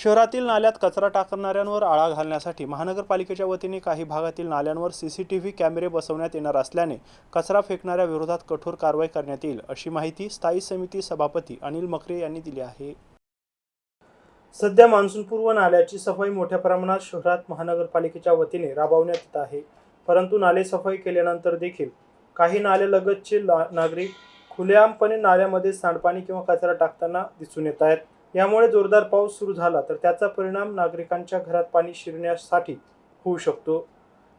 शहरातील नाल्यात कचरा टाकणाऱ्यांवर आळा घालण्यासाठी महानगरपालिकेच्या वतीने काही भागातील नाल्यांवर सीसीटीव्ही कॅमेरे बसवण्यात येणार असल्याने कचरा फेकणाऱ्या विरोधात कठोर कारवाई करण्यात येईल, अशी माहिती स्थायी समिती सभापती अनिल मकरे यांनी दिली आहे। सध्या मान्सूनपूर्व नाल्याची सफाई मोठ्या प्रमाणात शहरात महानगरपालिकेच्या वतीने राबवण्यात येत आहे, परंतु नाले सफाई केल्यानंतर देखील काही नाल्यालगतचे नागरिक खुलेआमपणे नाल्यामध्ये सांडपाणी किंवा कचरा टाकताना दिसून येत आहेत। यामुळे जोरदार पाऊस सुरू झाला तर त्याचा परिणाम नागरिकांच्या घरात पाणी शिरण्यासाठी होऊ शकतो।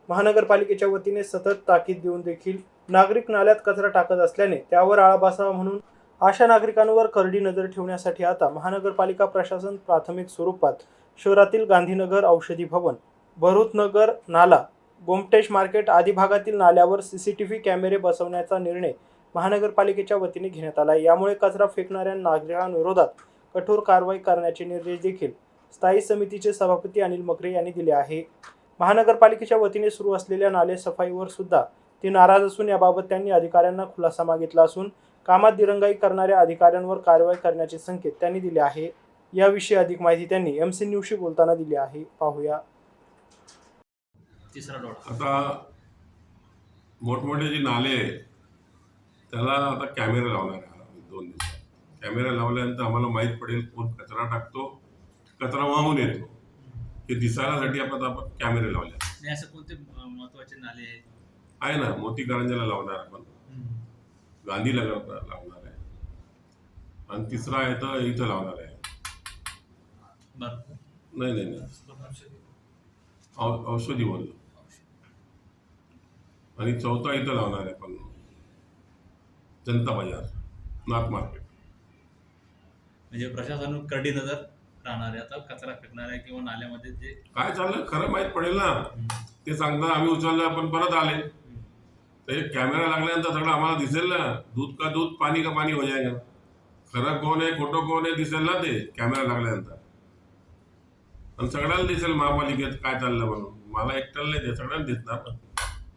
महानगरपालिकेच्या वतीने सतत ताकीद देऊन देखील नागरिक नाल्यात कचरा टाकत असल्याने त्यावर आळा बसावा म्हणून अशा नागरिकांवर करडी नजर ठेवण्यासाठी आता महानगरपालिका प्रशासन प्राथमिक स्वरूपात शहरातील गांधीनगर, औषधी भवन, भरूचनगर नाला, गोमटेश मार्केट आदी भागातील नाल्यावर सीसीटीव्ही कॅमेरे बसवण्याचा निर्णय महानगरपालिकेच्या वतीने घेण्यात आला आहे। यामुळे कचरा फेकणाऱ्या नागरिकांविरोधात कठोर कारवाई करण्याचे निर्देश देखील स्थायी समितीचे सभापती अनिल मकरे यांनी दिले आहे। महानगरपालिकेच्या वतीने सुरू असलेल्या नाले सफाईवर सुद्धा ते नाराज असून याबाबत त्यांनी अधिकाऱ्यांना खुलासा मागितला असून कामात दिरंगाई करणाऱ्या अधिकाऱ्यांवर कारवाई करण्याचे संकेत त्यांनी दिले आहे। याविषयी अधिक माहिती त्यांनी MC न्यूजशी बोलताना दिली आहे, पाहूया। आता मोठमोठे जे नाले त्याला आता कॅमेरा लावणार आहे 2 दिवसात। कॅमेरा लावल्यानंतर आम्हाला माहीत पडेल कोण कचरा टाकतो, कचरा वाहून येतो, हे दिसायसाठी आपण कॅमेरे लावले। असं कोणते महत्त्वाचे नाले आहे ना, मोती कारंजाला लावणार आपण, गांधीनगरला लावणार आहे, आणि तिसरा आहे तर इथं लावणार आहे। नाही औषधी बोललो, आणि चौथा इथं लावणार आहे आपण जनता बाजार, नाथ मार्केट। म्हणजे प्रशासन करडी नजर राहणार आहे आता कचरा फेकणाऱ्या किंवा नाल्यामध्ये जे काय चाललं खरं माहीत पडेल ना। ते सांगतात आम्ही उचललं आपण परत आले तर कॅमेरा लागल्यानंतर सगळं आम्हाला दिसेल ना, दूध का दूध पाणी का पाणी हो जाएगा। खरं कोण आहे खोटं कोण आहे दिसेल ना ते कॅमेरा लागल्यानंतर, आणि सगळ्याला दिसेल महापालिकेत काय चाललं म्हणून। मला एकट्याला नाही, ते सगळ्यांना दिसणार ना।